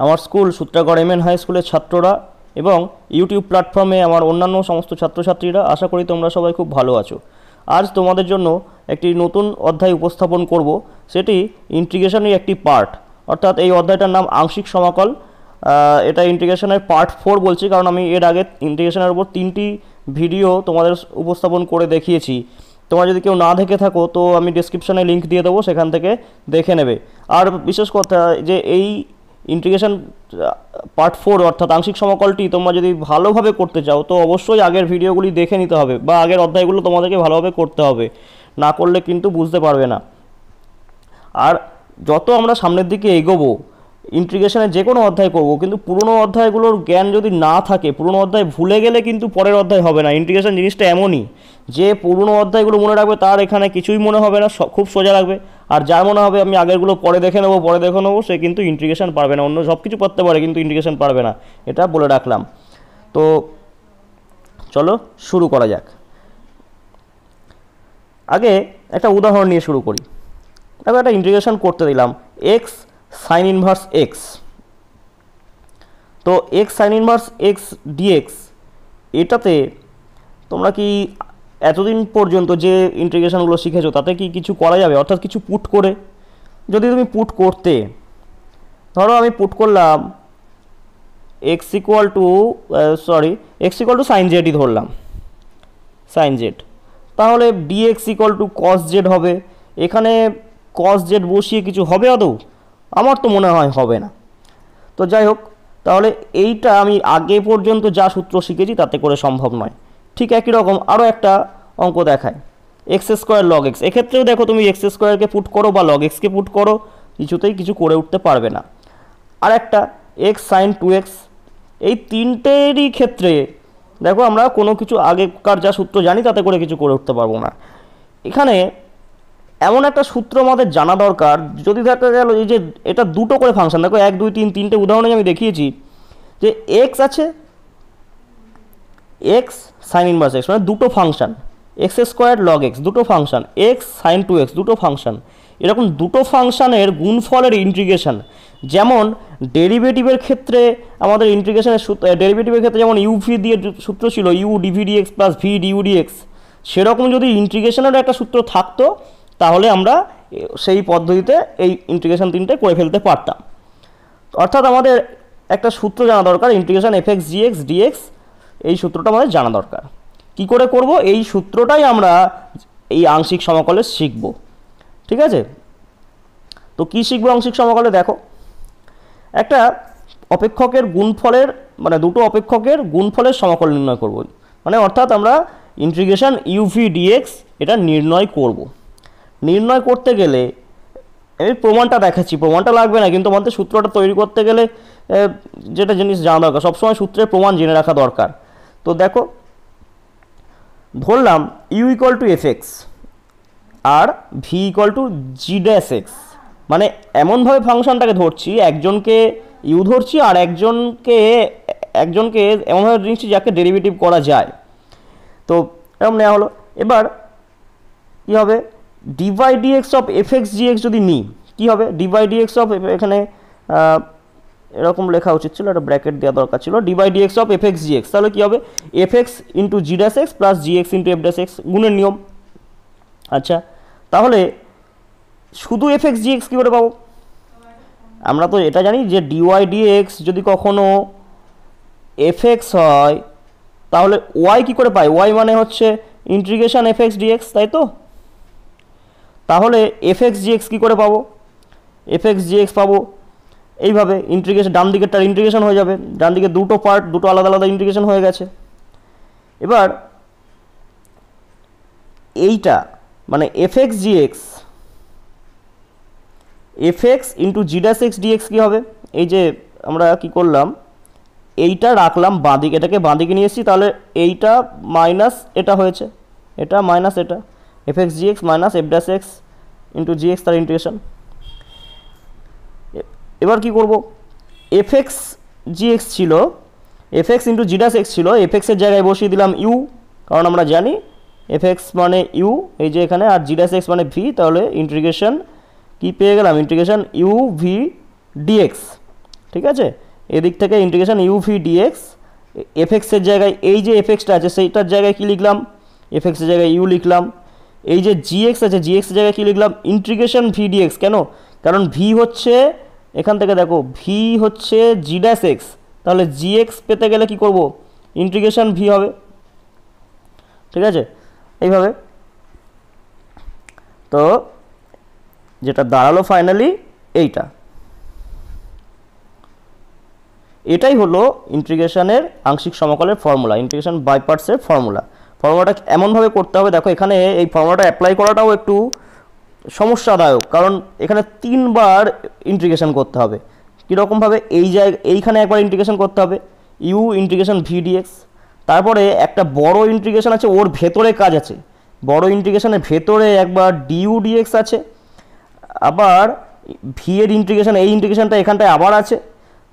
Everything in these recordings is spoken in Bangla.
আমার স্কুল সূত্রাগড় এমএন হাই স্কুলের ছাত্ররা এবং ইউটিউব প্ল্যাটফর্মে আমার অন্যান্য সমস্ত ছাত্রছাত্রীরা, আশা করি তোমরা সবাই খুব ভালো আছো। আজ তোমাদের জন্য একটি নতুন অধ্যায় উপস্থাপন করব, সেটি ইন্টিগ্রেশনের একটি পার্ট, অর্থাৎ এই অধ্যায়টার নাম আংশিক সমাকল। এটা ইন্টিগ্রেশনের পার্ট 4 বলছি, কারণ আমি এর আগে ইন্টিগ্রেশনের উপর 3টি ভিডিও তোমাদের উপস্থাপন করে দেখিয়েছি। তোমরা যদি কেউ না দেখে থাকো তো আমি ডেসক্রিপশনে লিঙ্ক দিয়ে দেবো, সেখান থেকে দেখে নেবে। আর বিশেষ কথা যে এই ইন্টিগ্রেশন পার্ট 4 অর্থাৎ আংশিক সমাকলটি তোমরা যদি ভালোভাবে করতে চাও তো অবশ্যই আগের ভিডিওগুলি দেখে নিতে হবে, বা আগের অধ্যায়গুলো তোমাদেরকে ভালোভাবে করতে হবে, না করলে কিন্তু বুঝতে পারবে না। আর যত আমরা সামনের দিকে এগোবো, ইন্টিগ্রেশনের যে কোনো অধ্যায় করব, কিন্তু পুরনো অধ্যায়গুলোর জ্ঞান যদি না থাকে, পুরনো অধ্যায় ভুলে গেলে কিন্তু পরের অধ্যায় হবে না। ইন্টিগ্রেশন জিনিসটা এমনই যে পুরনো অধ্যায়গুলো মনে রাখবে তার এখানে কিছুই মনে হবে না, খুব সোজা রাখবে। আর যার মনে হবে আমি আগেরগুলো পরে দেখে নেবো সে কিন্তু ইন্টিগ্রেশন পারবে না। অন্য সব কিছু করতে পারে কিন্তু ইন্টিগ্রেশন পারবে না, এটা বলে রাখলাম। তো চলো শুরু করা যাক। আগে একটা উদাহরণ নিয়ে শুরু করি। দেখো, একটা ইন্টিগ্রেশন করতে দিলাম এক্স সাইন ইনভার্স এক্স। তো x sine inverse x dx, এটাতে তোমরা কি এতদিন পর্যন্ত যে ইন্টিগ্রেশনগুলো শিখেছো তাতে কি কিছু করা যাবে? অর্থাৎ কিছু পুট করে, যদি তুমি পুট করতে, ধরো আমি পুট করলাম এক্স ইকুয়াল টু সাইন জেডই ধরলাম, সাইন জেড, তাহলে dx equal to cos z হবে। এখানে কস জেড বসিয়ে কিছু হবে আদৌ? আমার তো মনে হয় হবে না। তো যাই হোক, তাহলে এইটা আমি আগে পর্যন্ত যা সূত্র শিখেছি তাতে করে সম্ভব নয়। ঠিক একই রকম আরও একটা অঙ্ক দেখায়, এক্স স্কোয়ার লগ এক্স। এক্ষেত্রেও দেখো, তুমি এক্স স্কোয়ারকে পুট করো বা লগ এক্সকে পুট করো, কিছুতেই কিছু করে উঠতে পারবে না। আর একটা এক্স সাইন 2x, এই তিনটেরই ক্ষেত্রে দেখো আমরা কোনো কিছু আগেকার যা সূত্র জানি তাতে করে কিছু করে উঠতে পারবো না। এখানে এমন একটা সূত্র আমাদের জানা দরকার, যদি দেখা গেল এই যে এটা দুটো করে ফাংশন, দেখো 1 2 3 তিনটে উদাহরণে আমি দেখিয়েছি যে এক্স আছে, এক্স সাইন ইনভার্স এক্স, মানে দুটো function, x square log x দুটো ফাংশন, এক্স সাইন 2x দুটো ফাংশন। এরকম দুটো ফাংশনের গুণফলের ইন্টিগ্রেশন, যেমন ডেরিভেটিভের ক্ষেত্রে আমাদের ইন্টিগ্রেশনের ডেরিভেটিভের ক্ষেত্রে যেমন ইউভি দিয়ে সূত্র ছিল u dv dx plus v du dx, সেরকম যদি ইন্টিগ্রেশনের একটা সূত্র থাকতো তাহলে আমরা সেই পদ্ধতিতে এই ইন্টিগ্রেশন তিনটে করে ফেলতে পারতাম। অর্থাৎ আমাদের একটা সূত্র জানা দরকার, integration F x g x dx, এই সূত্রটা আমাদের জানা দরকার। কি করে করব? এই সূত্রটাই আমরা এই আংশিক সমাকলে শিখব। ঠিক আছে, তো কি শিখবো আংশিক সমাকলে? দেখো, একটা অপেক্ষকের গুণফলের, মানে দুটো অপেক্ষকের গুণফলের সমাকল নির্ণয় করব, মানে অর্থাৎ আমরা ইন্টিগ্রেশন ইউভি ডিএক্স এটা নির্ণয় করব। নির্ণয় করতে গেলে আমি প্রমাণটা দেখাচ্ছি, প্রমাণটা লাগবে না, কিন্তু আমাদের সূত্রটা তৈরি করতে গেলে যেটা জিনিস জানা দরকার, সবসময় সূত্রের প্রমাণ জেনে রাখা দরকার। তো দেখো, ধরলাম u equal to f x আর v equal to g dash x, মানে এমনভাবে ফাংশনটাকে ধরছি, একজনকে ইউ ধরছি আর একজনকে এমনভাবে নিচ্ছি যাকে ডেরিভেটিভ করা যায়। তো এরকম নেওয়া হলো। এবার কী হবে? D by d x of f x g x যদি নিই, কী হবে? ডিভাই ডিএক্স অফ, এখানে এরকম লেখা উচিত ছিল, একটা ব্র্যাকেট দেওয়া দরকার ছিল, d by d x of f x g x, তাহলে কী হবে? F x into g dash x plus g x into f dash x, গুণের নিয়ম। আচ্ছা, তাহলে শুধু এফ এক্স জি এক্স কী করে পাবো? আমরা তো এটা জানি যে ডিওয়াই ডিএক্স যদি কখনো এফ এক্স হয় তাহলে ওয়াই কী করে পাই? ওয়াই মানে হচ্ছে ইন্টিগ্রেশন এফ এক্স ডিএক্স, তাই তো? তাহলে এফ এক্স জি এক্স কী করে পাবো? এফ এক্স জি এক্স পাবো এইভাবে, ইন্টিগ্রেশন ডান দিকেরটার ইন্টিগ্রেশন হয়ে যাবে, ডান দিকে দুটো পার্ট, দুটো আলাদা আলাদা ইন্টিগ্রেশন হয়ে গেছে। এবার এইটা মানে F x g x, F x into g dash x d x কী হবে? এই যে আমরা কি করলাম, এইটা রাখলাম বাঁদিকে, এটাকে বাঁদিকে নিয়ে এসেছি, তাহলে এইটা মাইনাস এটা হয়েছে, এটা মাইনাস এটা, f x g x minus f dash x into g x তার ইন্টিগ্রেশন। এবার কি করব? এফ এক্স জি এক্স ছিল, f x into g dash x ছিল, এফ এক্সের জায়গায় বসিয়ে দিলাম ইউ, কারণ আমরা জানি এফ এক্স মানে ইউ, এই যে এখানে, আর জি ড্যাশ এক্স মানে ভি, তাহলে ইন্টিগ্রেশন কি পেয়ে গেলাম? Integration u v dx. ঠিক আছে। এদিক থেকে ইন্টিগ্রেশন ইউ ভি ডিএক্স, এফএক্সের জায়গায় এই যে এফএক্সটা আছে সেইটার জায়গায় কী লিখলাম, এফএক্সের জায়গায় ইউ লিখলাম। এই যে জিএক্স আছে জিএক্সের জায়গায় কী লিখলাম, ইন্টিগ্রেশন ভি ডিএক্স। কেন? কারণ ভি হচ্ছে এখান থেকে দেখো ভি হচ্ছে জি ড্যাশ এক্স, তাহলে জিএক্স পেতে গেলে কি করব, ইন্টিগ্রেশন ভি হবে। ঠিক আছে, এইভাবে। তো যেটা দাঁড়ালো ফাইনালি এইটা, এটাই হলো ইন্টিগ্রেশনের আংশিক সমকলের ফর্মুলা, ইন্টিগ্রেশন বাই পার্টসের ফর্মুলা। ফর্মুলাটা এমনভাবে করতে হবে, দেখো এখানে এই ফর্মুলাটা অ্যাপ্লাই করাটাও একটু সমস্যাদায়ক, কারণ এখানে 3 বার ইন্টিগ্রেশন করতে হবে। কীরকমভাবে, এইখানে একবার ইন্টিগ্রেশন করতে হবে ইউ ইন্টিগ্রেশন ভি ডিএক্স, তারপরে একটা বড় ইন্টিগ্রেশন আছে ওর ভেতরে কাজ আছে, বড় ইন্টিগ্রেশনের ভেতরে একবার ডিউ ডিএক্স আছে, আবার ভি এর ইন্টিগ্রেশন, এই ইন্টিগ্রেশনটা এখানটায় আবার আছে,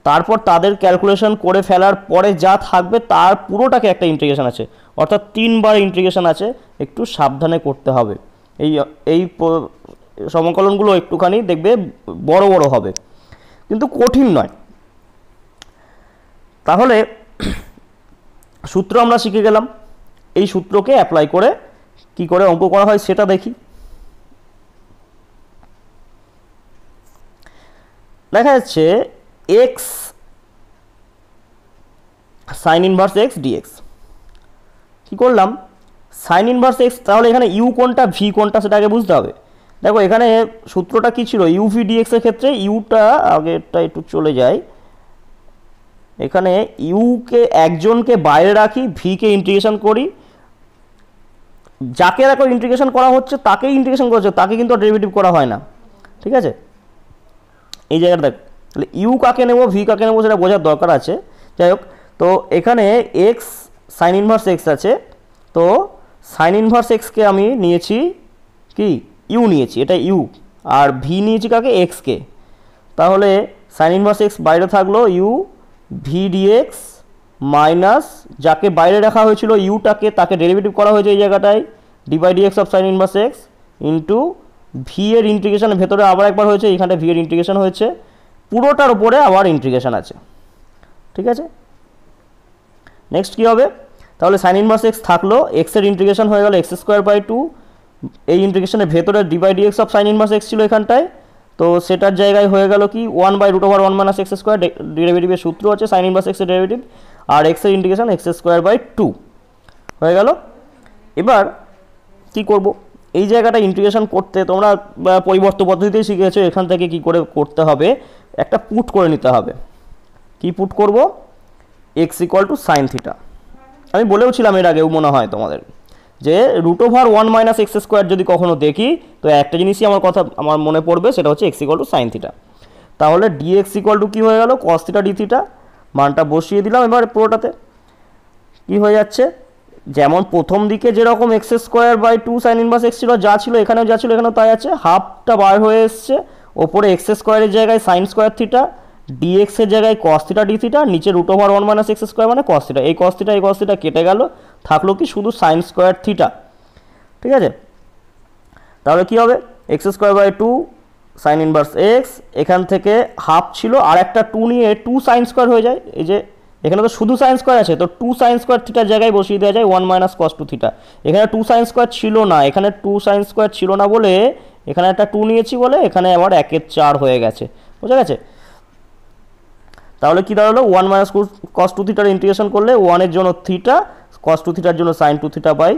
তারপর তাদের ক্যালকুলেশন করে ফেলার পরে যা থাকবে তার পুরোটাকে একটা ইন্টিগ্রেশন আছে, অর্থাৎ 3 বার ইন্টিগ্রেশন আছে। একটু সাবধানে করতে হবে। এই সমকলনগুলো একটুখানি দেখবে বড় বড় হবে, কিন্তু কঠিন নয়। তাহলে সূত্র আমরা শিখে গেলাম, এই সূত্রকে অ্যাপ্লাই করে কি করে অঙ্ক করা হয় সেটা দেখি। দেখা যাচ্ছে x sine inverse x d x. কী করলাম, সাইন ইনভার্স এক্স, তাহলে এখানে ইউ কোনটা ভি কোনটা সেটা আগে বুঝতে হবে। দেখো এখানে সূত্রটা কী ছিল, ইউ ভি ডিএক্সের ক্ষেত্রে ইউটা আগেরটা একটু চলে যায়, এখানে ইউকে একজনকে বাইরে রাখি, ভিকে ইন্টিগ্রেশন করি, যাকে দেখো ইন্টিগ্রেশন করা হচ্ছে তাকেই ইন্টিগ্রেশন করছে, তাকে কিন্তু ডেরিভেটিভ করা হয় না। ঠিক আছে, এই জায়গাটা দেখ, তাহলে ইউ কাকে নেব ভি কাকে নেব সেটা বোঝার দরকার আছে। যাই হোক, তো এখানে এক্স সাইন ইনভার্স এক্স আছে, তো সাইন ইনভার্স এক্সকে আমি নিয়েছি কি, ইউ নিয়েছি, এটা ইউ, আর ভি নিয়েছি কাকে, এক্সকে। তাহলে সাইন ইনভার্স এক্স বাইরে থাকলো, ইউ ভি ডিএক্স মাইনাস যাকে বাইরে রাখা হয়েছিল ইউটাকে, তাকে ডেরিভেটিভ করা হয়েছে এই জায়গাটায়, d by dx of sine inverse x into v এর ইন্টিগ্রেশনের ভেতরে আবার একবার হয়েছে, এখানে ভি এর ইন্টিগ্রেশন হয়েছে, পুরোটার উপরে আবার ইন্টিগ্রেশন আছে। ঠিক আছে, নেক্সট কী হবে, তাহলে সাইন ইনভার্স এক্স থাকলো, এক্সের ইন্টিগ্রেশন হয়ে গেল এক্স স্কোয়ার বাই 2, এই ইন্টিগ্রেশনের ভেতরে d by dx of sine inverse x ছিল এখানটায়, তো সেটার জায়গায় হয়ে গেল কি 1/√1 - এক্স স্কোয়ার, ডেরিভেটিভের সূত্র আছে সাইন ইনভার্স এক্সের ডেরিভেটিভ, আর এক্সের ইন্টিগ্রেশন এক্স স্কোয়ার বাই 2 হয়ে গেল। এবার কি করব, এই জায়গাটা ইন্টিগ্রেশন করতে তোমরা পরিবর্তন পদ্ধতিতেই শিখেছো, এখান থেকে কি করে করতে হবে, একটা পুট করে নিতে হবে। কি পুট করব, x equal to sine theta. আমি বলেও ছিলাম এর আগেও মনে হয় তোমাদের, যে √1 - এক্স স্কোয়ার যদি কখনো দেখি তো একটা জিনিসই আমার মনে পড়বে, সেটা হচ্ছে x equal to sine theta. তাহলে ডিএক্স ইকুয়াল টু কী হয়ে গেল, কস থিটা ডি থিটা, মানটা বসিয়ে দিলাম। এবার পুরোটাতে কী হয়ে যাচ্ছে, যেমন প্রথম দিকে যেরকম x square by 2 sine inverse x ছিল, যা ছিল এখানেও যা ছিল এখানেও তাই আছে, হাফটা বার হয়ে এসছে, ওপরে এক্স স্কোয়ারের জায়গায় সাইন স্কোয়ার থিটা, ডিএক্সের জায়গায় কস থিটা ডি থিটা, নিচে √1 - এক্স স্কোয়ার মানে কস থিটা, এই কস থিটা কেটে গেল, থাকলো কি শুধু সাইন স্কোয়ার থিটা। ঠিক আছে, তাহলে কি হবে, x square by 2 sine inverse x, এখান থেকে হাফ ছিল আর একটা 2 নিয়ে 2 সাইন স্কোয়ার হয়ে যায়, এই যে এখানে তো শুধু সাইন স্কোয়ার আছে, তো 2 সাইন স্কোয়ার থিটার জায়গায় বসিয়ে দেওয়া যায় 1 - cos 2 থিটা। এখানে 2 সাইন স্কোয়ার ছিল না, এখানে 2 সাইন স্কোয়ার ছিল না বলে এখানে একটা 2 নিয়েছি বলে এখানে আবার 1/4 হয়ে গেছে, বুঝা গেছে। তাহলে কি দাঁড়ালো, 1 - cos 2 থিটার ইন্টিগ্রেশন করলে 1 এর জন্য থিটা, cos 2 থিটার জন্য সাইন 2 থিটা বাই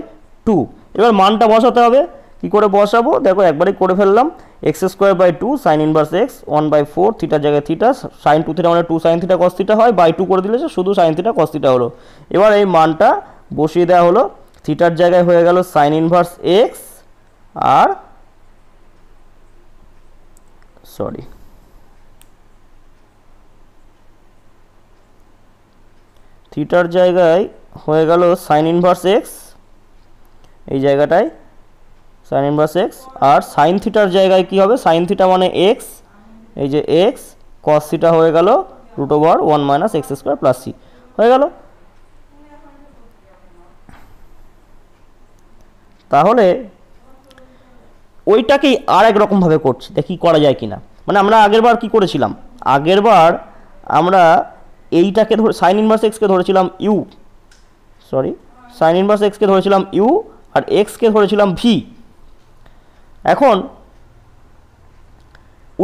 2। এবার মানটা বসাতে হবে, কি করে বসাবো, দেখো একবারই করে ফেললাম, x square by 2 sine inverse x 1/4, থিটার জায়গায় থিটা, সাইন 2 থিটা মানে 2 সাইন থিটা কস থিটা হয়, বাই 2 করে দিলে শুধু সাইন থিটা কস থিটা হলো। এবার এই মানটা বসিয়ে দেওয়া হলো, থিটার জায়গায় হয়ে গেল সাইন ইনভার্স এক্স, আর থিটার জায়গায় হয়ে গেল সাইন ইনভার্স এক্স, এই জায়গাটায় সাইন ইনভার্স এক্স, আর সাইন থিটার জায়গায় কি হবে, সাইন থিটা মানে এক্স, এই যে এক্স, কস থিটা হয়ে গেল √1 - এক্স স্কোয়ার প্লাস সি হয়ে গেল। তাহলে ওইটাকেই আর এক রকমভাবে করছি, দেখি করা যায় কিনা। মানে আমরা আগেরবার কি করেছিলাম, আগেরবার আমরা এইটাকে ধরে সাইন ইনভার্স এক্সকে ধরেছিলাম ইউ, সরি সাইন ইনভার্স এক্সকে ধরেছিলাম ইউ আর এক্সকে ধরেছিলাম ভি। এখন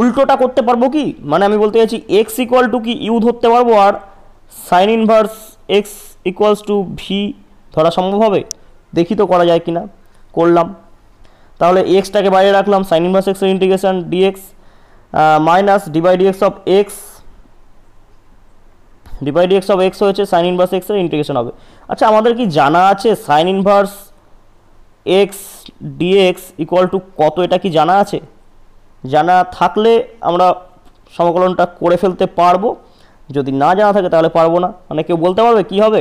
উল্টোটা করতে পারবো কি, মানে আমি বলতে চাইছি এক্স ইকুয়াল টু কি ইউ ধরতে পারবো আর sine inverse x equals to v ধরা সম্ভব হবে? দেখি তো করা যায় কি না। করলাম, তাহলে এক্সটাকে বাইরে রাখলাম, সাইন ইনভার্স এক্সের integration dx minus d by dx of x, d by dx of x হয়েছে, সাইন ইনভার্স এক্সের ইন্টিগ্রেশন হবে। আচ্ছা আমাদের কি জানা আছে sine inverse x dx equal to কত, এটা কি জানা আছে? জানা থাকলে আমরা সমাকলনটা করে ফেলতে পারবো, যদি না জানা থাকে তাহলে পারবো না। মানে কেউ বলতে পারবে কি হবে?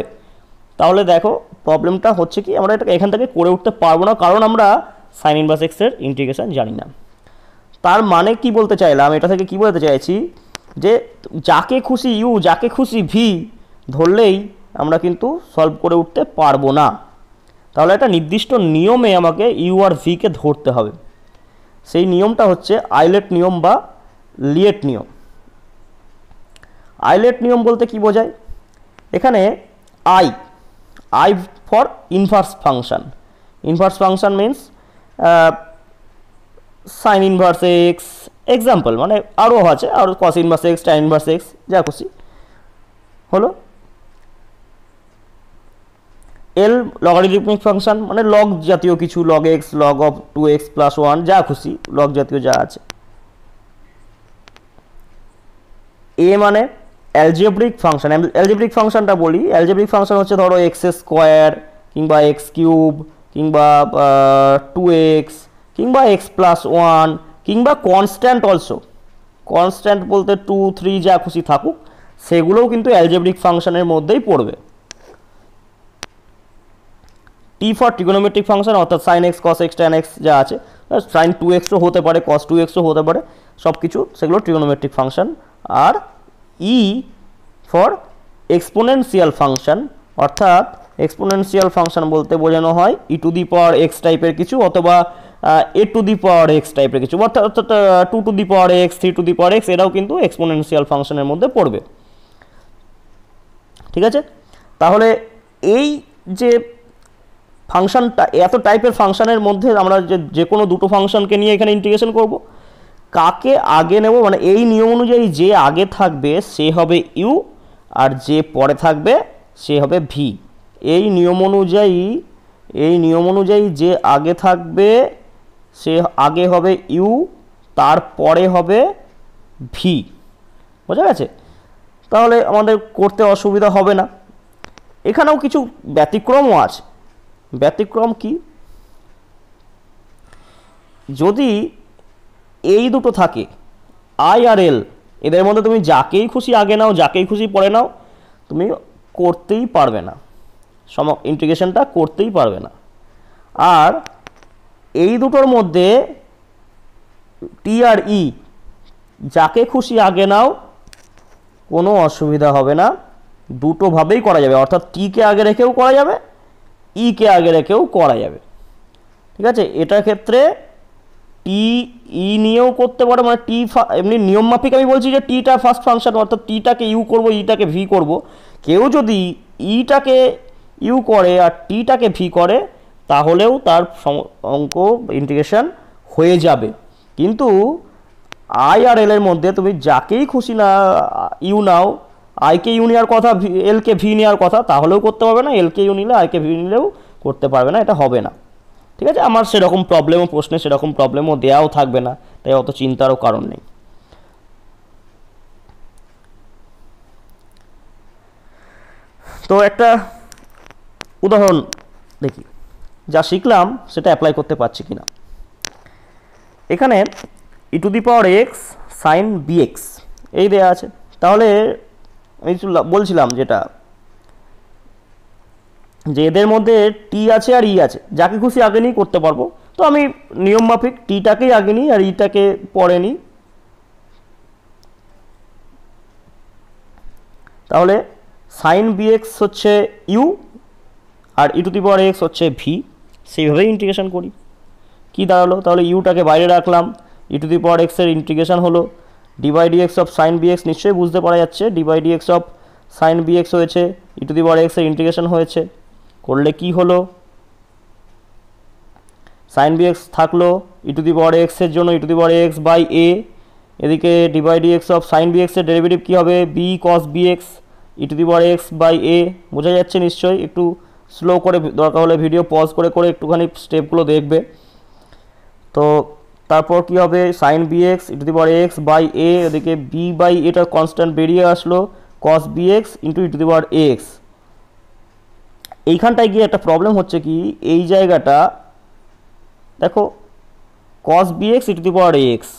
তাহলে দেখো প্রবলেমটা হচ্ছে কি, আমরা এটা এখান থেকে করে উঠতে পারবো না, কারণ আমরা সাইন ইনভার্স এক্সের ইন্টিগ্রেশন জানি না। তার মানে কি বলতে চাইলাম, এটা থেকে কি বলতে চাইছি যে যাকে খুশি ইউ যাকে খুশি ভি ধরলেই আমরা কিন্তু সলভ করে উঠতে পারবো না। তাহলে একটা নির্দিষ্ট নিয়মে আমাকে ইউ আর ভিকে ধরতে হবে। সেই নিয়মটা হচ্ছে আইলেট নিয়ম বা লিয়েট নিয়ম। আইলেট নিয়ম বলতে কি বোঝায়, এখানে I for inverse function, inverse function means sine inverse x example, মানে আরও আছে, আর cos inverse x, tan inverse x, যা খুশি হলো। এল লগারিদমিক ফাংশন, মানে লগ জাতীয় কিছু, log x, log of 2x + 1, যা খুশি লগ জাতীয় যা আছে। এ মানে অ্যালজেব্রিক ফাংশন। অ্যালজেব্রিক ফাংশনটা বলি, অ্যালজেব্রিক ফাংশন হচ্ছে ধরো এক্স স্কোয়ার কিংবা এক্স কিউব কিংবা 2x কিংবা x + 1 কিংবা কনস্ট্যান্ট অলসো, কনস্ট্যান্ট বলতে 2, 3 যা খুশি থাকুক, সেগুলোও কিন্তু অ্যালজেব্রিক ফাংশনের মধ্যেই পড়বে। টি ফর ট্রিগোনোমেট্রিক ফাংশন, অর্থাৎ sign x, cos x, tan x যা আছে, সাইন 2xও হতে পারে, কস 2xও হতে পারে, সব কিছু সেগুলো ট্রিগোনোমেট্রিক ফাংশন। আর ই ফর এক্সপোনেনশিয়াল ফাংশন, অর্থাৎ এক্সপোনেনশিয়াল ফাংশন বলতে বোঝানো হয় e⁴x টাইপের কিছু অথবা a⁴x টাইপের কিছু, অর্থাৎ 2⁴x, 3⁴x, এরাও কিন্তু এক্সপোনেনশিয়াল ফাংশনের মধ্যে পড়বে। ঠিক আছে, তাহলে এই যে ফাংশনটা, এত টাইপের ফাংশনের মধ্যে আমরা যে কোনো দুটো ফাংশনকে নিয়ে এখানে ইন্টিগ্রেশন করব, কাকে আগে নেব, মানে এই নিয়ম অনুযায়ী যে আগে থাকবে সে হবে ইউ আর যে পরে থাকবে সে হবে ভি। এই নিয়ম অনুযায়ী যে আগে থাকবে সে আগে হবে ইউ, তারপরে হবে ভি। বোঝা গেছে? তাহলে আমাদের করতে অসুবিধা হবে না। এখানেও কিছু ব্যতিক্রমও আছে। ব্যতিক্রম কি, যদি এই দুটো থাকে আই আর এল, এদের মধ্যে তুমি যাকেই খুশি আগে নাও, যাকেই খুশি পরে নাও, তুমি করতেই পারবে না, ইন্টিগ্রেশনটা করতেই পারবে না। আর এই দুটোর মধ্যে টি আর ই, যাকে খুশি আগে নাও, কোনো অসুবিধা হবে না, দুটোভাবেই করা যাবে, অর্থাৎ টিকে আগে রেখেও করা যাবে, ইকে আগে রেখেও করা যাবে। ঠিক আছে, এটার ক্ষেত্রে টি ই নিয়েও করতে পারো, মানে টি এমনি নিয়ম মাফিক আমি বলছি যে টিটা ফার্স্ট ফাংশন, অর্থাৎ টিটাকে ইউ করবো, ইটাকে ভি করব। কেউ যদি ইটাকে ইউ করে আর টিটাকে ভি করে তাহলেও তার অঙ্ক ইন্টিগ্রেশন হয়ে যাবে। কিন্তু আই আর এল এর মধ্যে তুমি যাকেই খুশি না ইউ নাও, আইকে ইউ নেওয়ার কথা, এলকে ভি নেওয়ার কথা, তাহলেও করতে পারবে না, এলকে ইউ নিলে আইকে ভি নিলেও করতে পারবে না, এটা হবে না। ঠিক আছে, আমার সেরকম প্রবলেমও প্রশ্নে সেরকম প্রবলেমও দেওয়াও থাকবে না, তাই অত চিন্তারও কারণ নেই। তো একটা উদাহরণ দেখি, যা শিখলাম সেটা অ্যাপ্লাই করতে পারছি কিনা। এখানে e⁴x sin bx এই দেয়া আছে। তাহলে আমি বলছিলাম যেটা, যে এদের মধ্যে টি আছে আর ই আছে, যাকে খুশি আগে নিই করতে পারবো। তো আমি নিয়ম মাফিক টিটাকেই আগে নিই আর ইটাকে পরে নিই। তাহলে সাইন bx হচ্ছে ইউ আর e⁴x হচ্ছে ভি, সেইভাবেই ইন্টিগ্রেশন করি। কি দাঁড়ালো, তাহলে ইউটাকে বাইরে রাখলাম, e⁴x এর ইন্টিগ্রেশন হলো d by d x of sine b x নিশ্চয়ই বুঝতে পারা যাচ্ছে, d by d x of sine b x হয়েছে, ই টু দি পাওয়ার এক্সের ইন্টিগ্রেশন হয়েছে, করলে কি হলো, সাইন বি এক্স থাকলো ই টু দি পাওয়ার এক্সের জন্য e to the power x by a, এদিকে d by d x of sine b এক্সের ডেরিভেটিভ কী হবে, b cos b x e to the power x by a. বোঝা যাচ্ছে নিশ্চয়ই, একটু স্লো করে দরকার হলে ভিডিও পজ করে করে একটুখানি স্টেপগুলো দেখবে। তো তারপর কি হবে, sine b x e to the power x by a, ওদিকে বি বাই এটা কনস্ট্যান্ট বেরিয়ে আসলো, cos b x into e to the power x. এইখানটায় গিয়ে একটা প্রবলেম হচ্ছে কি, এই জায়গাটা দেখো cos b x e to the power x,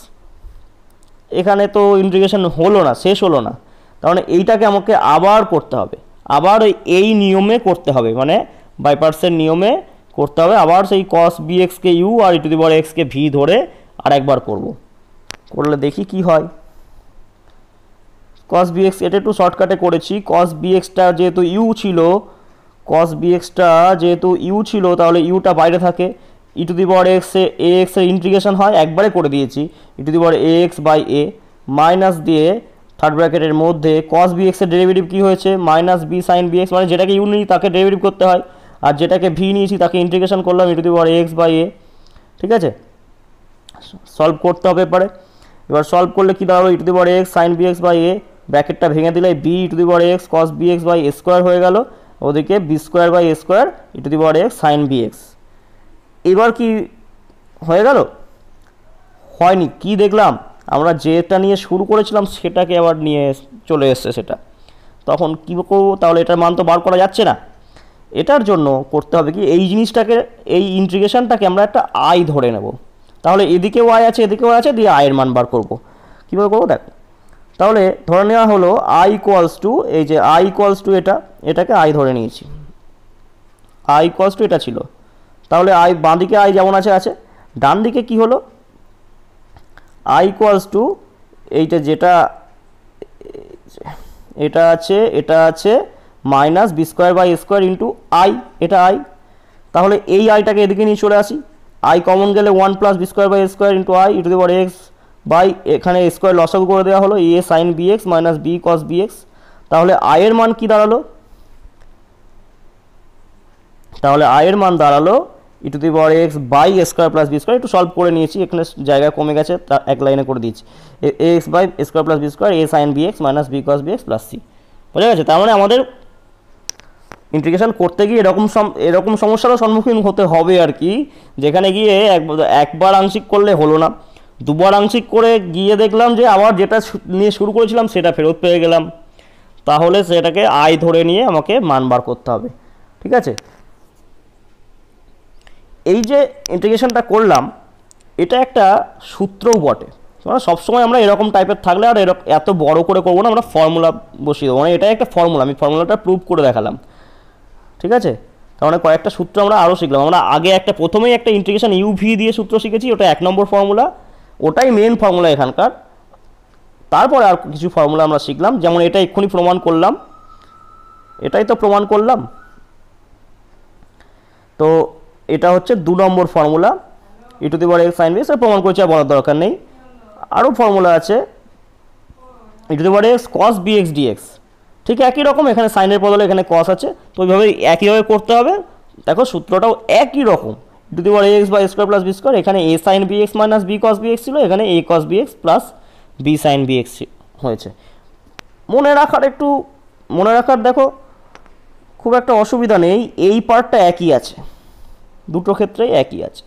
এখানে তো ইন্টিগ্রেশন হলো না, শেষ হলো না, তার মানে এইটাকে আমাকে আবার করতে হবে, আবার এই নিয়মে করতে হবে, মানে বাই পার্টসের নিয়মে করতে হবে, আবার সেই কস বি এক্সকে ইউ আর ই টু দি পাওয়ার এক্সকে ভি ধরে আর একবার করব, করলে দেখি কি হয়। কস বি এক্স এটা একটু শর্টকাটে করেছি, কস বি এক্সটা যেহেতু ইউ ছিল, কস বি এক্সটা যেহেতু ইউ ছিল তাহলে ইউটা বাইরে থাকে, ই টু দি পাওয়ার এক্সে এ এক্সের ইন্টিগ্রেশন হয়, একবারে করে দিয়েছি, e to the power a x by a, minus দিয়ে থার্ড ব্র্যাকেটের মধ্যে কস বি এক্সের ডেরিভেটিভ কী হয়েছে, minus b sine b x, মানে যেটাকে ইউ নিই তাকে ডেরিভেটিভ করতে হয়, আর যেটাকে ভি নিয়েছি তাকে ইন্টিগ্রেশন করলাম e to the power x by a. ঠিক আছে, সলভ করতে হবে এবারে, এবার সলভ করলে কী দাঁড়ালো, e to the power x sine b x by a, ব্র্যাকেটটা ভেঙে দিলে b e to the power x cos b x by a square হয়ে গেল, ওদিকে b square by a square e to the power x sine b x. এবার কি হয়ে গেল, হয়নি, কি দেখলাম আমরা যেটা নিয়ে শুরু করেছিলাম সেটাকে আবার নিয়ে চলে এসছে সেটা, তখন কী করবো, তাহলে এটার মান তো বার করা যাচ্ছে না, এটার জন্য করতে হবে কি, এই জিনিসটাকে এই ইন্টিগ্রেশনটাকে আমরা একটা আই ধরে নেব, তাহলে এদিকেও আই আছে এদিকেও আছে, দিয়ে আয়ের মান বার করবো, কীভাবে করবো দেখো, তাহলে ধরে নেওয়া হলো আই ইকুয়ালস টু, এই যে আই ইকুয়ালস টু এটাকে আই ধরে নিয়েছি, আই ইকুয়ালস টু এটা ছিল, তাহলে আই বাঁ দিকে আই যেমন আছে আছে, ডান দিকে কি হলো, আই ইকুয়ালস টু এইটা যেটা এটা আছে minus b square by square into I, এটা আই, তাহলে এই আইটাকে এদিকে নিয়ে চলে আসি, আই কমন গেলে 1 plus b square by square into I e to the power x by, এখানে স্কোয়ার লসাগু করে দেওয়া হলো, a sine b x minus b cos b x, তাহলে আয়ের মান কি দাঁড়ালো, তাহলে আয়ের মান দাঁড়ালো e to the power x by square plus b square, একটু সলভ করে নিয়েছি, এখানে জায়গা কমে গেছে তা এক লাইনে করে দিয়েছি, a x by square plus b square a sine b x minus b cos b x plus c. বোঝা গেছে, তার মানে আমাদের ইন্টিগ্রেশন করতে গিয়ে এরকম সমস্যারও সম্মুখীন হতে হবে আর কি, যেখানে গিয়ে একবার আংশিক করলে হলো না, দুবার আংশিক করে গিয়ে দেখলাম যে আবার যেটা নিয়ে শুরু করেছিলাম সেটা ফেরত পেয়ে গেলাম, তাহলে সেটাকে আই ধরে নিয়ে আমাকে মান বার করতে হবে। ঠিক আছে, এই যে ইন্টিগ্রেশনটা করলাম এটা একটা সূত্রও বটে, মানে সবসময় আমরা এরকম টাইপের থাকলে আর এত বড় করে করবো না, আমরা ফর্মুলা বসিয়ে দেবো, মানে এটাই একটা ফর্মুলা, আমি ফর্মুলাটা প্রুভ করে দেখালাম। ঠিক আছে, তার মানে কয়েকটা সূত্র আমরা আরও শিখলাম, আমরা আগে প্রথমেই একটা ইন্টিগ্রেশন ইউভি দিয়ে সূত্র শিখেছি, ওটা 1 নম্বর ফর্মুলা, ওটাই মেন ফর্মুলা এখানকার, তারপরে আর কিছু ফর্মুলা আমরা শিখলাম, যেমন এটা এক্ষুনি প্রমাণ করলাম, এটাই তো প্রমাণ করলাম, তো এটা হচ্ছে 2 number formula e to the power x sine b x, প্রমাণ করেছি আর বলার দরকার নেই। আরও ফর্মুলা আছে e to the power x cos b x dx, ঠিক একই রকম, এখানে সাইনের বদলে এখানে কস আছে, তো ওইভাবে একইভাবে করতে হবে। দেখো সূত্রটাও একই রকম, e to the power x by square plus b square, এখানে a sine b x minus b cos b x ছিল, এখানে a cos b x plus b sine b x হয়েছে। মনে রাখার দেখো খুব একটা অসুবিধা নেই, এই পার্টটা একই আছে, দুটো ক্ষেত্রেই একই আছে।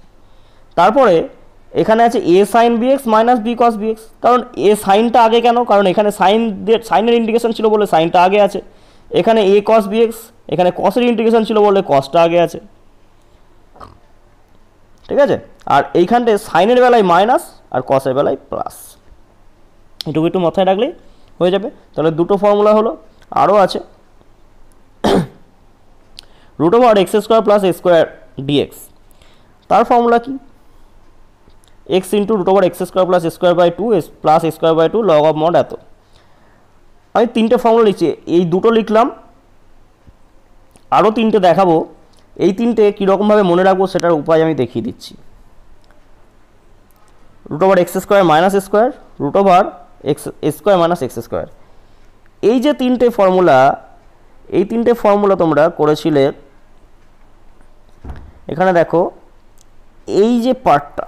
তারপরে এখানে আছে a sine b x minus b cos b x, কারণ এ সাইনটা আগে কেন, কারণ এখানে সাইনের ইন্টিগ্রেশন ছিল বলে সাইনটা আগে আছে, এখানে এ কস বি এক্স, এখানে কসের ইন্টিগ্রেশন ছিল বলে কসটা আগে আছে। ঠিক আছে, আর এইখানটায় সাইনের বেলায় মাইনাস আর কসের বেলায় প্লাস, এটুকু একটু মাথায় রাখলেই হয়ে যাবে। তাহলে দুটো ফর্মুলা হলো, আরও আছে root over x square plus a square dx, তার ফর্মুলা কি, x into root over x square plus square by two plus square by two log of mod এত। আমি 3টে ফর্মুলা লিখছি, এই দুটো লিখলাম, আরও 3টে দেখাবো, এই 3টে কীরকমভাবে মনে রাখবো সেটার উপায় আমি দেখিয়ে দিচ্ছি। Root over x square minus square, root over x square minus x square. এই যে তিনটে ফর্মুলা, এই তিনটে ফর্মুলা তোমরা করেছিলে, এখানে দেখো এই যে পার্টটা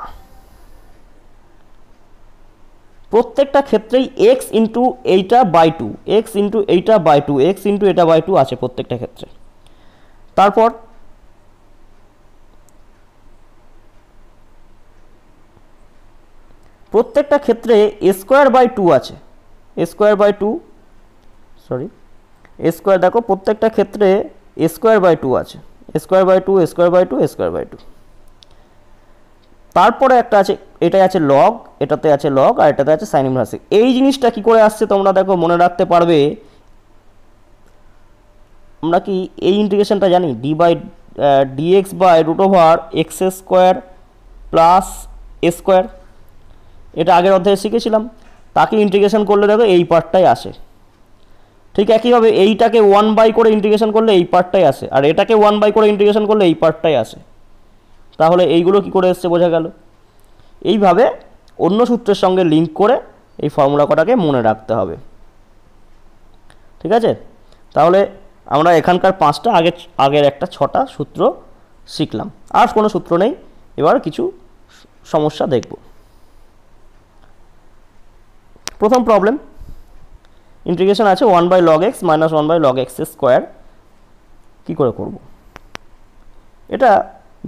প্রত্যেকটা ক্ষেত্রেই এক্স ইন্টু এইটা বাই টু, এক্স ইন্টু এইটা বাই টু, এক্স ইন্টু এটা বাই টু আছে প্রত্যেকটা ক্ষেত্রে। তারপর প্রত্যেকটা ক্ষেত্রে স্কোয়ার বাই টু আছে, square by two, sorry square, দেখো প্রত্যেকটা ক্ষেত্রে স্কোয়ার বাই টু আছে, square by two, square by two, square by two. তারপরে একটা আছে, এটাই আছে লগ, এটাতে আছে লগ, আর এটাতে আছে সাইন ইনভার্স। এই জিনিসটা কি করে আসছে তোমরা দেখো মনে রাখতে পারবে। আমরা কি এই ইন্টিগ্রেশনটা জানি, d by dx by root over x square plus a square, এটা আগের অধ্যায়ে শিখেছিলাম। তাকে ইন্টিগ্রেশন করলে দেখো এই পার্টটাই আসে। ঠিক একইভাবে এইটাকে 1 বাই করে ইন্টিগ্রেশন করলে এই পার্টটাই আসে, আর এটাকে 1 বাই করে ইন্টিগ্রেশন করলে এই পার্টটাই আসে। তাহলে এইগুলো কি করে এসছে বোঝা গেল। এইভাবে অন্য সূত্রের সঙ্গে লিঙ্ক করে এই ফর্মুলা কটাকে মনে রাখতে হবে। ঠিক আছে, তাহলে আমরা এখানকার 5টা আগের একটা 6টা সূত্র শিখলাম, আর কোনো সূত্র নেই। এবার কিছু সমস্যা দেখব। প্রথম প্রবলেম, ইন্টিগ্রেশন আছে 1 by log x minus 1 by log x square. কী করে করব? এটা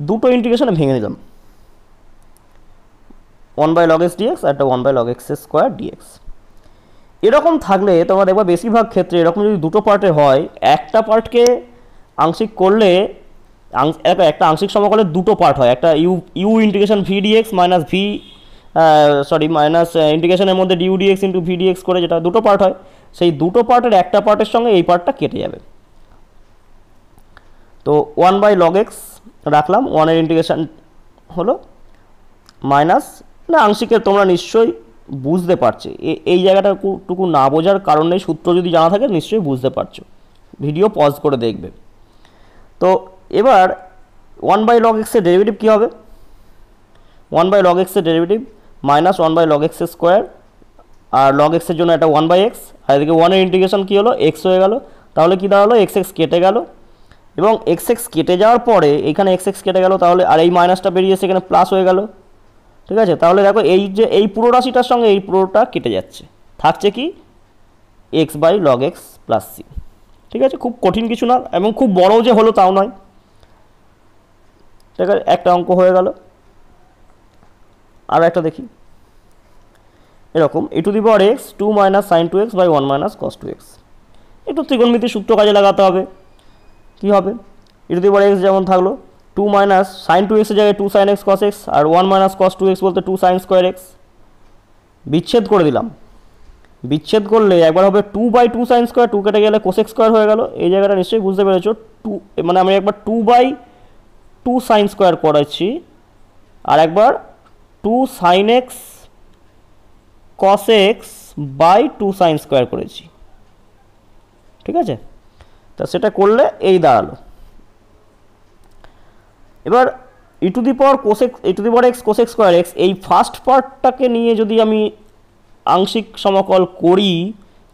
দুটো ইন্টিগ্রেশনে ভেঙে নিলাম, 1 বাই লগ এক্স ডিএক্স আর একটা 1 by log x square dx. এরকম থাকলে তোমরা দেখবা বেশিরভাগ ক্ষেত্রে এরকম যদি দুটো পার্টে হয়, একটা পার্টকে আংশিক করলে একটা আংশিক সমাকলের দুটো পার্ট হয়, একটা u integration v dx minus v minus ইন্টিগ্রেশনের মধ্যে du dx into v dx করে, যেটা দুটো পার্ট হয়। সেই দুটো পার্টের একটা পার্টের সঙ্গে এই পার্টটা কেটে যাবে। তো 1 বাই লগ এক্স রাখলাম, 1-এর ইন্টিগ্রেশন হলো মাইনাস, না আংশিকের তোমরা নিশ্চয়ই বুঝতে পারছো, এই জায়গাটা টুকু না বোঝার কারণ নেই, সূত্র যদি জানা থাকে নিশ্চয়ই বুঝতে পারছো, ভিডিও পজ করে দেখবে। তো এবার 1 বাই লগ এক্সের ডেরিভেটিভ কী হবে? 1 বাই লগ এক্সের derivative minus 1 by log x square, আর লগ এক্সের জন্য একটা 1 বাই এক্স, আর এদিকে 1-এর ইন্টিগ্রেশন কী হলো, এক্স হয়ে গেল। তাহলে কী দাঁড়ালো, এক্স এক্স কেটে গেল, এবং এক্স এক্স কেটে যাওয়ার পরে এখানে এক্স এক্স কেটে গেল, তাহলে আর এই মাইনাসটা বেরিয়ে এসে এখানে প্লাস হয়ে গেল। ঠিক আছে, তাহলে দেখো এই যে এই পুরো রাশিটার সঙ্গে এই পুরোটা কেটে যাচ্ছে, থাকছে কি x by log x plus c. ঠিক আছে, খুব কঠিন কিছু না, এবং খুব বড়ও যে হলো তাও নয়। ঠিক আছে, একটা অঙ্ক হয়ে গেল। আর একটা দেখি, এরকম e to the power x 2 minus sine 2x by 1 minus cos 2x। একটু ত্রিকোণমিতির সূত্র কাজে লাগাতে হবে। কী হবে, e to the power x যেমন থাকলো 2 মাইনাস সাইন 2x এর জায়গায় 2 সাইন এক্স কস এক্স, আর 1 মাইনাস কস 2x বলতে 2 সাইন স্কোয়ার এক্স। বিচ্ছেদ করে দিলাম, বিচ্ছেদ করলে একবার হবে 2 বাই 2 সাইন স্কোয়ার, 2 কেটে গেলে কোসেক স্কোয়ার হয়ে গেল। এই জায়গাটা নিশ্চয়ই বুঝতে পেরেছো, 2 মানে আমি একবার 2 বাই 2 সাইন স্কোয়ার করেছি, আর একবার 2 sine x cos x by 2 sine square করেছি। ঠিক আছে, তা সেটা করলে এই দাঁড়ালো। এবার e to the power cosec, e to the power x cosec square x, এই ফার্স্ট পার্টটাকে নিয়ে যদি আমি আংশিক সমাকল করি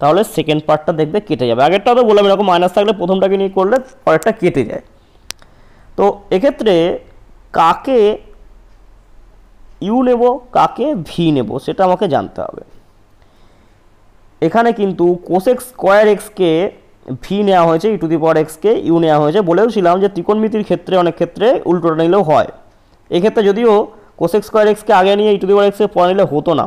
তাহলে সেকেন্ড পার্টটা দেখবে কেটে যাবে। আগেরটা তো বললাম এরকম মাইনাস থাকলে প্রথমটাকে নিয়ে করলে পরেরটা কেটে যায়। তো এক্ষেত্রে কাকে ইউ নেব কাকে ভি নেব সেটা আমাকে জানতে হবে। এখানে কিন্তু কোসেক স্কোয়ার এক্সকে ভি নেওয়া হয়েছে, ই টু দি পাওয়ার এক্সকে ইউ নেওয়া হয়েছে। বলেওছিলাম যে ত্রিকোণমিতির ক্ষেত্রে অনেক ক্ষেত্রে উল্টোটা নিলেও হয়। এক্ষেত্রে যদিও কোসেক স্কোয়ার এক্সকে আগে নিয়ে ই টু দি পাওয়ার এক্সকে পরে নিলে হতো না।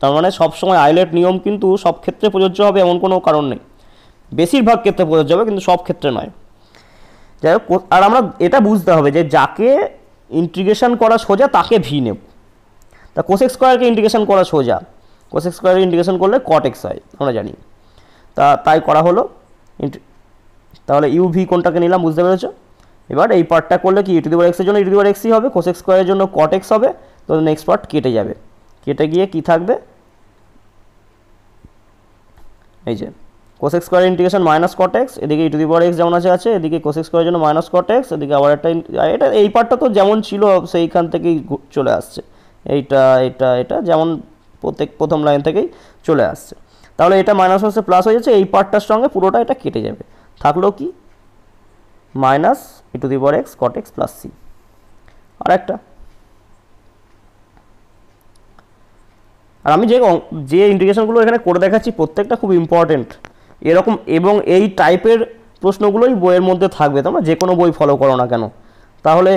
তার মানে সবসময় আইলেট নিয়ম কিন্তু সব ক্ষেত্রে প্রযোজ্য হবে এমন কোনো কারণ নেই, বেশিরভাগ ক্ষেত্রে প্রযোজ্য হবে কিন্তু সব ক্ষেত্রে নয়। যাই হোক, আর আমরা এটা বুঝতে হবে যে যাকে ইন্টিগ্রেশন করা সোজা তাকে ভি নেব। তা কোসেক স্কোয়ারকে ইন্টিগ্রেশন করা সোজা, কোসেক স্কোয়ারকে ইন্টিগ্রেশন করলে কট এক্স হয় আমরা জানি, তাই করা হলো। তাহলে ইউ ভি কোনটাকে নিলাম বুঝতে পেরেছো। এবার এই পার্টটা করলে কি ই টু দি পাওয়ার এক্সের জন্য ই টু দি পাওয়ার এক্সই হবে, কোসেক স্কোয়ারের জন্য কট এক্স হবে। তো নেক্সট পার্ট কেটে যাবে, কেটে গিয়ে কি থাকবে, এই যে cosec square integration minus cot x, এদিকে ই টু দি পাওয়ার এক্স যেমন আছে, এদিকে কোসেক স্কোয়ারের জন্য মাইনাস কট এক্স, এদিকে আবার একটা, এটা এই পার্টটা তো যেমন ছিল সেইখান থেকেই চলে আসছে, এইটা এটা এটা যেমন প্রথম লাইন থেকেই চলে আসছে। তাহলে এটা মাইনাস হচ্ছে প্লাস হয়ে যাচ্ছে, এই পার্টটার সঙ্গে পুরোটা এটা কেটে যাবে, থাকলো কি minus e to the power x cot x plus c। আর একটা, আর আমি যে ইন্টিগ্রেশনগুলো এখানে করে দেখাচ্ছি প্রত্যেকটা খুব ইম্পর্টেন্ট এরকম, এবং এই টাইপের প্রশ্নগুলোই বইয়ের মধ্যে থাকবে, তোমরা যে কোনো বই ফলো করো না কেন, তাহলে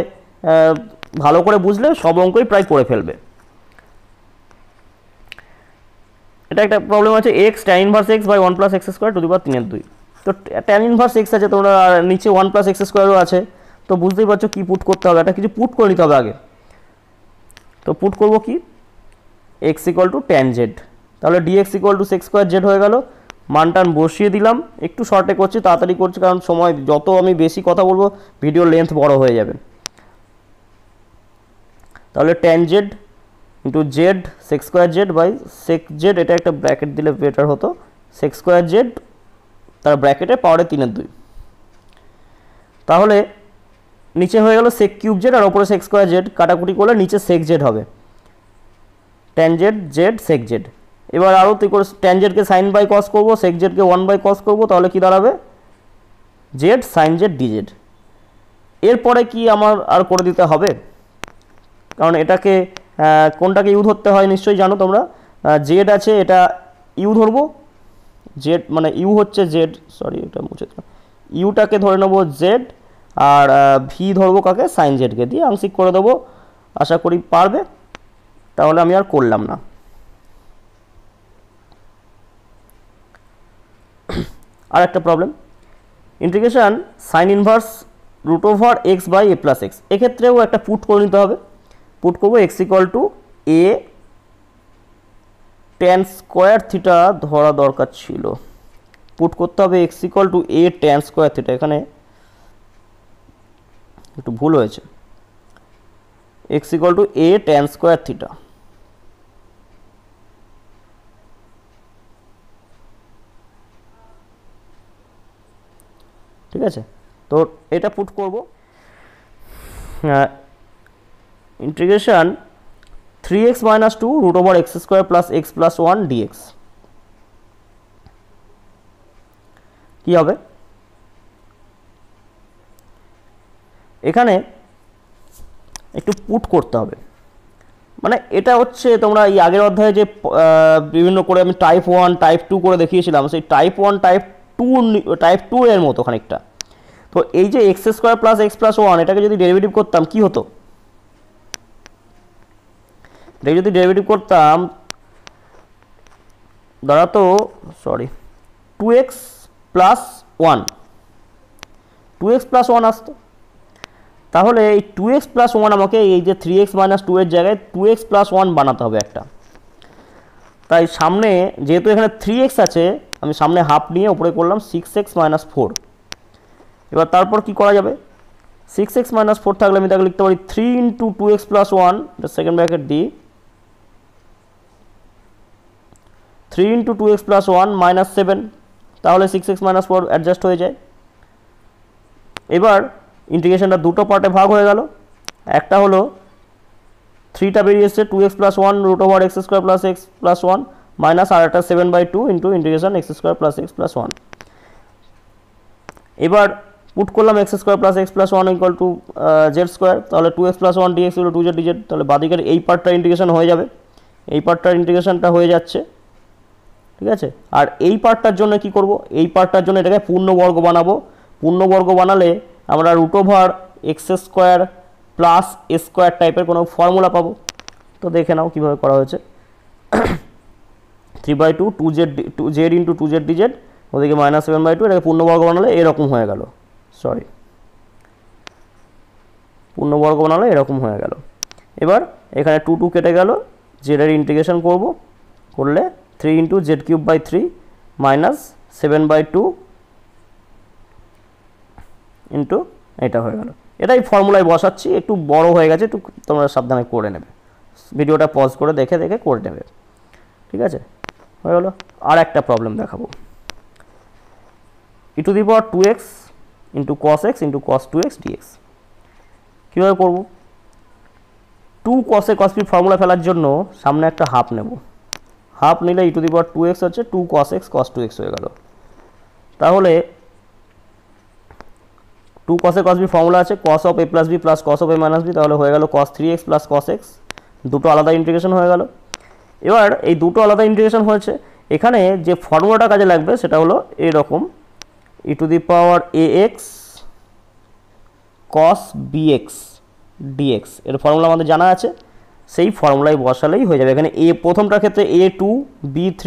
ভালো করে বুঝলে সব অঙ্কই প্রায় করে ফেলবে। এটা একটা প্রবলেম আছে, x tan inverse x by 1 plus x square to the power 3/2। তো ট্যান ইনভার্স এক্স আছে, তোমরা নিচে 1 প্লাস এক্স স্কোয়ারও আছে, তো বুঝতেই পারছো কী পুট করতে হবে, একটা কিছু পুট করে নিতে হবে আগে। তো পুট করবো কি, x equal to tan z, তাহলে dx equal to sec square z হয়ে গেল। মানটান বসিয়ে দিলাম, একটু শর্টে করছি, তাড়াতাড়ি করছি, কারণ সময় যত আমি বেশি কথা বলবো ভিডিওর লেন্থ বড় হয়ে যাবে। তাহলে tan z into z sec square z by sec z, এটা একটা ব্র্যাকেট দিলে বেটার হতো, সেক্স স্কোয়ার জেড তার ব্র্যাকেটে পাওয়ারে 3/2। তাহলে নিচে হয়ে গেল সেক কিউব জেড আর ওপরে সেক্স স্কোয়ার জেড, কাটাকুটি করলে নিচে সেক জেড হবে, ট্যান জেড জেড সেক জেড। এবার আরও তুই করে ট্যান জেডকে সাইন বাই কস করবো, সেক জেডকে 1 বাই কস করবো, তাহলে কি দাঁড়াবে জেড সাইন জেড ডিজেড। এরপরে কি আমার আর করে দিতে হবে, কারণ এটাকে কোনটাকে ইউ ধরতে হয় নিশ্চয়ই জানো তোমরা, জেড আছে এটা ইউ ধরবো, জেড মানে ইউ হচ্ছে জেড, সরি এটা মুছে দিলাম, ইউটাকে ধরে নেবো জেড, আর ভি ধরবো কাকে, সাইন জেডকে, দিয়ে আংশিক করে দেবো, আশা করি পারবে। তাহলে আমি আর করলাম না। আর একটা problem, integration sine inverse root over x by a plus x, এক্ষেত্রেও একটা পুট করে নিতে হবে। পুট করবো x equal to a tan square theta ধরা দরকার ছিল, পুট করতে হবে x equal to a tan square theta, এখানে একটু ভুল হয়েছে, x equal to a tan square theta. ঠিক আছে, তো এটা পুট করব, integration 3x minus 2 root over x square plus x plus 1 dx কী হবে, এখানে একটু পুট করতে হবে। মানে এটা হচ্ছে তোমরা এই আগের অধ্যায়ে যে বিভিন্ন করে আমি টাইপ 1 টাইপ 2 করে দেখিয়েছিলাম, সেই টাইপ 1 টাইপ 2 এর মতো খানিকটা। তো এই যে x square plus x plus 1, এটাকে যদি ডেরিভেটিভ করতাম কি হতো, এটাকে যদি ডেরিভেটিভ করতাম দাঁড়াতো, sorry 2x plus 1, 2x plus 1 আসতো। তাহলে এই 2x প্লাস 1 আমাকে এই যে 3x মাইনাস 2 এর জায়গায় 2x প্লাস 1 বানাতে হবে একটা। তাই সামনে যেহেতু এখানে 3x আছে, আমি সামনে হাফ নিয়ে উপরে করলাম 6x মাইনাস 4। এবার তারপর কি করা যাবে, 6x মাইনাস 4 থাকলে আমি তাকে লিখতে পারি 3 into 2x plus 1, second bracket দিই, 3 ইন্টু 2x প্লাস 1 মাইনাস 7, তাহলে 6x মাইনাস 4 অ্যাডজাস্ট হয়ে যায়। এবার ইন্টিগ্রেশনটা দুটো পার্টে ভাগ হয়ে গেল, একটা হলো 3টা বেরিয়ে এসছে 2x plus 1 root over x square plus x plus 1 minus আর একটা 7/2 into integration x square plus x plus 1। এবার পুট করলাম x square plus x plus 1 equal to z square, তাহলে 2x প্লাস 1 ডিএক্স হলো 2z ডিজেড, তাহলে বাদিকের এই পার্টটা ইন্টিগ্রেশন হয়ে যাবে, এই পার্টটার ইন্টিগ্রেশনটা হয়ে যাচ্ছে। ঠিক আছে, আর এই পার্টটার জন্য কি করব, এই পার্টটার জন্য এটাকে পূর্ণবর্গ বানাবো, পূর্ণবর্গ বানালে আমরা root over x square plus a square টাইপের কোনো ফর্মুলা পাবো। তো দেখে নাও কীভাবে করা হয়েছে, 3/2 2z ইন্টু 2z ডিজেড, ওদিকে মাইনাস 7/2, এটাকে পূর্ণবর্গ বানালে এরকম হয়ে গেল, সরি পূর্ণবর্গ বানালে এরকম হয়ে গেল। এবার এখানে 2 কেটে গেল, জেডের ইন্টিগ্রেশন করব, করলে 3 into z cube by 3 minus 7/2 into এটা হয়ে গেল। এটাই ফর্মুলায় বসাচ্ছি, একটু বড় হয়ে গেছে, একটু তোমরা সাবধানে করে নেবে, ভিডিওটা পজ করে দেখে দেখে করে নেবে। ঠিক আছে, হয়ে গেল। আর একটা প্রবলেম দেখাবো, e to the power 2x into cos x into cos 2x dx কীভাবে করব, 2 cos a cos b formula ফেলার জন্য সামনে একটা হাফ নেব, হাফ নিলে ই টু দি পাওয়ার 2x হচ্ছে 2 cos x cos 2x হয়ে গেল। তাহলে 2 cos a cos b formula আছে cos of a plus b plus cos of a minus b, তাহলে হয়ে গেল cos 3x plus cos x, দুটো আলাদা ইন্টিগ্রেশন হয়ে গেল। এবার এই দুটো আলাদা ইন্টিগ্রেশন হয়েছে, এখানে যে ফর্মুলাটা কাজে লাগবে সেটা হলো এরকম e to the power ax cos bx dx, এর ফর্মুলা আমাদের জানা আছে, সেই ফর্মুলায় বসালেই হয়ে যাবে। এখানে প্রথমটার ক্ষেত্রে a2 b3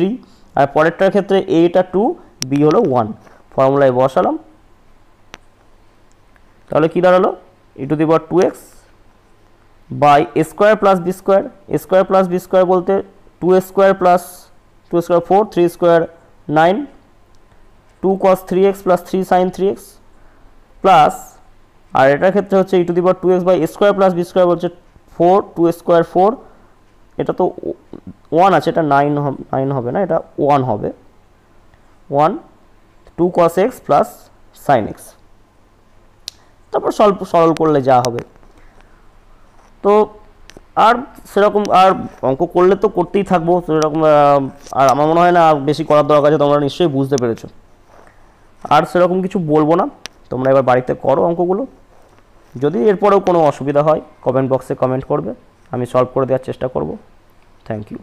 আর পরেরটার ক্ষেত্রে a-টা 2 b হলো 1, ফর্মুলায় বসালাম। তাহলে কী দাঁড়ালো e to the power 2x by a square plus b square, a square plus b square বলতে 2a square plus 2 square 4, 3 square 9, 2 cos 3x plus 3 sin 3x plus, আর এটার ক্ষেত্রে হচ্ছে e to the power 2x by a square plus b square বলছে 4, 2 স্কোয়ার 4, এটা তো 1 আছে, এটা 9 হবে না, এটা 1 হবে, 1 2 cos x plus sin x, তারপর সরল করলে যা হবে। তো আর সেরকম আর অঙ্ক করলে তো করতেই থাকবো সেরকম, আর আমার মনে হয় না বেশি করার দরকার আছে, তোমরা নিশ্চয়ই বুঝতে পেরেছো। আর সেরকম কিছু বলবো না, তোমরা এবার বাড়িতে করো অঙ্কগুলো। যদি এরপরেও কোনো অসুবিধা হয় কমেন্ট বক্সে কমেন্ট করবে, আমি সলভ করে দেওয়ার চেষ্টা করব। Thank you.